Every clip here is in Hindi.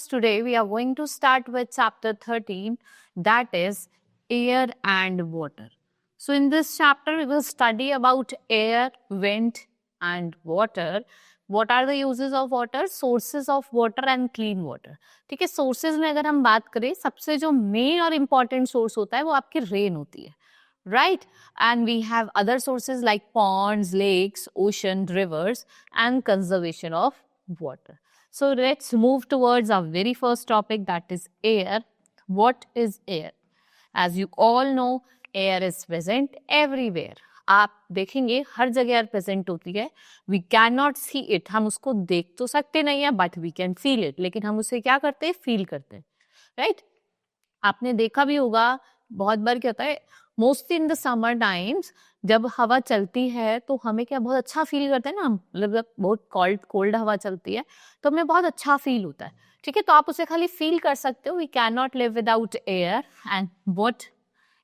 today we are going to start with chapter 13, that is air and water. So in this chapter we will study about air, wind and water. What are the uses of water? Sources of water and clean water. ठीक है, sources में अगर हम बात करें, सबसे जो main और important source होता है वो आपकी rain होती है, right? And we have other sources like ponds, lakes, ocean, rivers and conservation of water. So let's move towards our very first topic, that is air. What is air? As you all know, air is present everywhere. आप देखेंगे हर जगह एयर प्रेजेंट होती है. We can not see it, हम उसको देख तो सकते नहीं है but we can feel it. लेकिन हम उसे क्या करते हैं? फील करते हैं, राइट? आपने देखा भी होगा बहुत बार क्या होता है, mostly in the summer times जब हवा चलती है तो हमें क्या बहुत अच्छा फील करते हैं ना. मतलब बहुत कोल्ड हवा चलती है तो हमें बहुत अच्छा फील होता है. ठीक है, तो आप उसे खाली फील कर सकते हो. We can not live without air. And what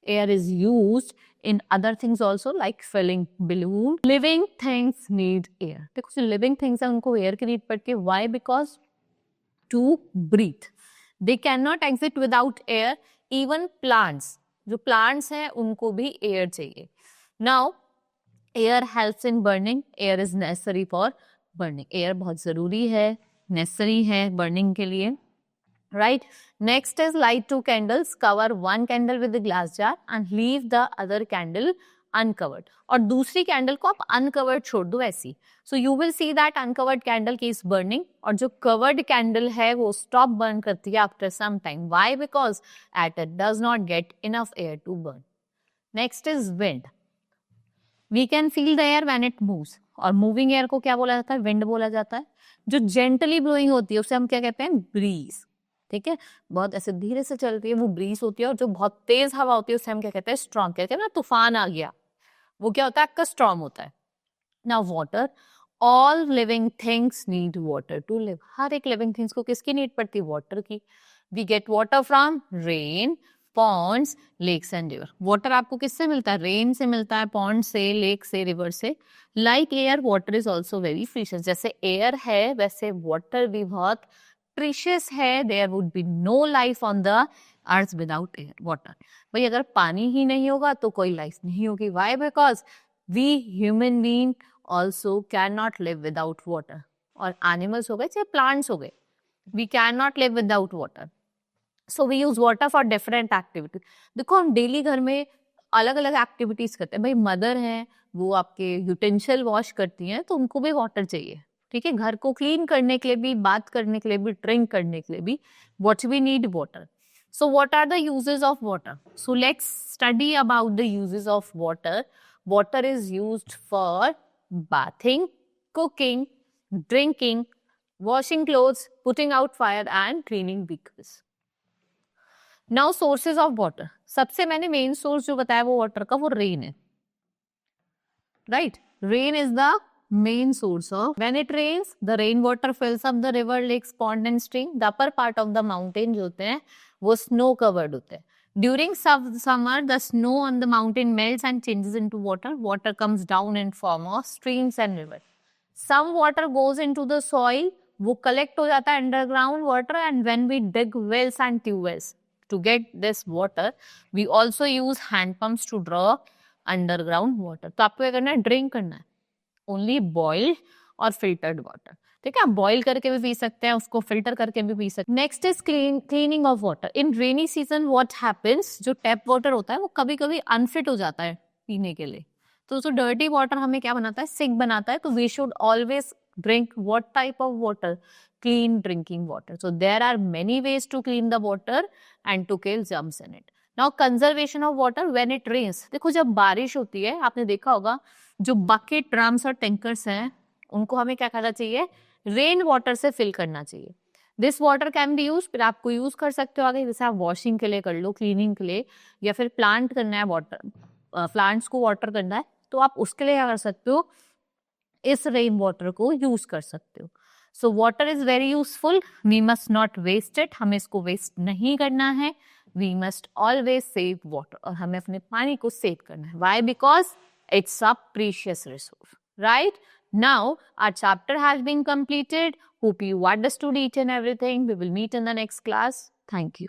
air is used in other things also, like filling balloon. Living things need air. देखो जो living things है उनको air की need पड़ती है. Why? Because to breathe. They cannot exist without air. Even plants, जो plants हैं उनको भी air चाहिए. Now air helps in burning. Air is necessary for burning. Air बहुत जरूरी है, necessary है burning के लिए. Right. Next is light two candles. Cover one candle with the glass jar and leave the other candle uncovered. और दूसरी कैंडल को आप uncovered छोड़ दो ऐसी. So you will see that uncovered candle keeps burning और जो covered candle है वो stop burn करती है after some time. Why? Because it does not get enough air to burn. Next is wind. We can feel the air when it moves. और moving air को क्या बोला जाता है? Wind बोला जाता है. जो gently blowing होती है उसे हम क्या कहते हैं? Breeze. ठीक है, बहुत ऐसे धीरे से चलती है वो ब्रीज होती है. और जो बहुत तेज हवा होती है उसे हम क्या कहते हैं? स्ट्रॉन्ग. कहते हैं ना तूफान आ गया, वो क्या होता है? आपका स्टॉर्म होता है. Now water. All living things need water to live. हर एक लिविंग थिंग्स को किसकी नीड पड़ती है? वाटर की. We get water from rain, ponds, lakes and river. Water आपको किससे मिलता है? रेन से मिलता है, पॉन्ड से, लेक से, रिवर से. Like air, water is also very precious. जैसे एयर है वैसे वाटर भी बहुत प्रीशियस है. There would be no life on the earth without air, water. भाई अगर पानी ही नहीं होगा तो कोई लाइफ नहीं होगी. Why? Because we human being also can not live without water. और एनिमल्स हो गए चाहे प्लांट्स हो गए, we can not live without water. So we use water for different activities. देखो हम डेली घर में अलग अलग एक्टिविटीज करते हैं. भाई मदर हैं वो आपके यूटेंशियल वॉश करती हैं तो उनको भी वाटर चाहिए. ठीक है, घर को क्लीन करने के लिए भी, बात करने के लिए भी, ड्रिंक करने के लिए भी, what we need water. So what are the uses of water? So let's study about the uses of water. Water is used for bathing, cooking, drinking, washing clothes, putting out fire and cleaning vehicles. Now sources of water. सबसे मैंने मेन सोर्स जो बताया वो वाटर का वो रेन है, right? Rain is the main source of. When it rains, the rainwater fills up the river, lakes, pond and stream. The upper part of the mountain जो होते हैं वो snow covered होते हैं. During summer, the snow on the mountain melts and changes into water. Water comes down in form of streams and rivers. Some water goes into the soil. वो collect हो जाता है underground water. And when we dig wells and tubewells to get this water, we also use hand pumps to draw underground water. तो आपको क्या करना है? ड्रिंक करना है ओनली बॉइल्ड और फिल्टर्ड वाटर. ठीक है, आप बॉइल करके भी पी सकते हैं, उसको फिल्टर करके भी पी सकते हैं. Next is cleaning of water. In rainy season what happens, जो टैप वाटर होता है वो कभी कभी अनफिट हो जाता है पीने के लिए. तो जो डर्टी वाटर हमें क्या बनाता है? सिक बनाता है. तो we should always drink what type of water? Clean drinking water. So there are many ways to clean the water and to kill germs in it. Now conservation of water when it rains. देखो जब बारिश होती है आपने देखा होगा जो बकेट, ड्रम्स और टैंकर्स हैं उनको हमें क्या करना चाहिए? रेन वाटर से फिल करना चाहिए. This water can be use. फिर आपको यूज कर सकते हो आगे, जैसे आप वॉशिंग के लिए कर लो, क्लीनिंग के लिए, या फिर प्लांट करना है वाटर, प्लांट्स को वाटर करना है तो आप उसके लिए क्या कर सकते हो? इस रेन वाटर को यूज कर सकते हो. So water is very useful. We must not waste it. हमें इसको वेस्ट नहीं करना है. We must always save water. और हमें अपने पानी को सेव करना है. Why? Because it's a precious resource, right? Now our chapter has been completed. Hope you understood each and everything. We will meet in the next class. Thank you.